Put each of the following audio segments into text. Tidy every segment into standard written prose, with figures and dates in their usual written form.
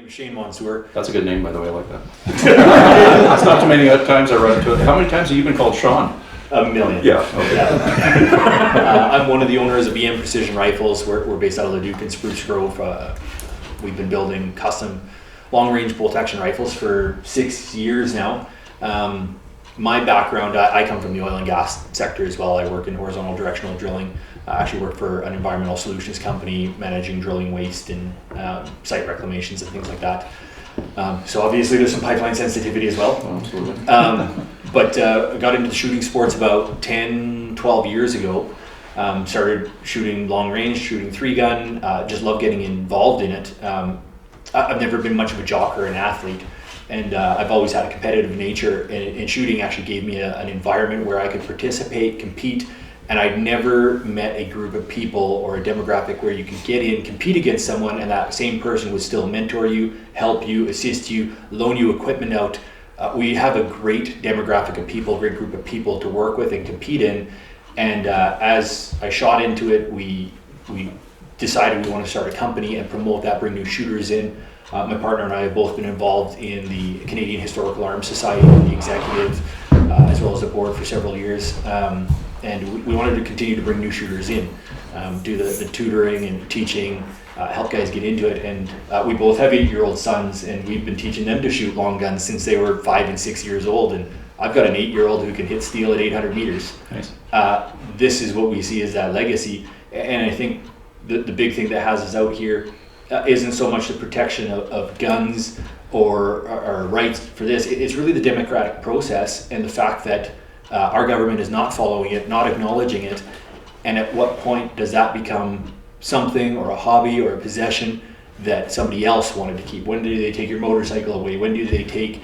name is Shane Monsour. That's a good name, by the way. I like that. That's not too many times I run into it. How many times have you been called Sean? A million. Yeah. Okay. Yeah. I'm one of the owners of EM Precision Rifles. We're based out of Leduc and Spruce Grove. We've been building custom long-range bolt-action rifles for 6 years now. My background, I come from the oil and gas sector as well. I work in horizontal directional drilling. I actually work for an environmental solutions company managing drilling waste and site reclamations and things like that. So obviously there's some pipeline sensitivity as well. Absolutely. But I got into the shooting sports about 10, 12 years ago. Started shooting long range, shooting 3-gun, just love getting involved in it. I've never been much of a jock or an athlete, and I've always had a competitive nature, and shooting actually gave me an environment where I could participate, compete, and I'd never met a group of people or a demographic where you could get in, compete against someone, and that same person would still mentor you, help you, assist you, loan you equipment out. We have a great demographic of people, great group of people to work with and compete in, and as I shot into it, we decided we want to start a company and promote that, bring new shooters in. My partner and I have both been involved in the Canadian Historical Arms Society, the executive, as well as the board for several years. And we wanted to continue to bring new shooters in, do the tutoring and teaching, help guys get into it. And we both have 8-year-old sons, and we've been teaching them to shoot long guns since they were 5 and 6 years old. And I've got an 8-year-old who can hit steel at 800 meters. Nice. This is what we see as that legacy. And I think the big thing that has us out here isn't so much the protection of guns or our rights for this. It's really the democratic process and the fact that our government is not following it, not acknowledging it. And at what point does that become something or a hobby or a possession that somebody else wanted to keep? When do they take your motorcycle away? When do they take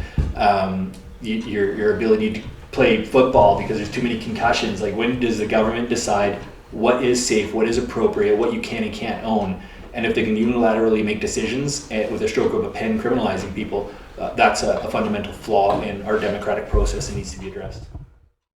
your ability to play football because there's too many concussions? Like, when does the government decide what is safe, what is appropriate, what you can and can't own? And if they can unilaterally make decisions with a stroke of a pen criminalizing people, that's a fundamental flaw in our democratic process that needs to be addressed.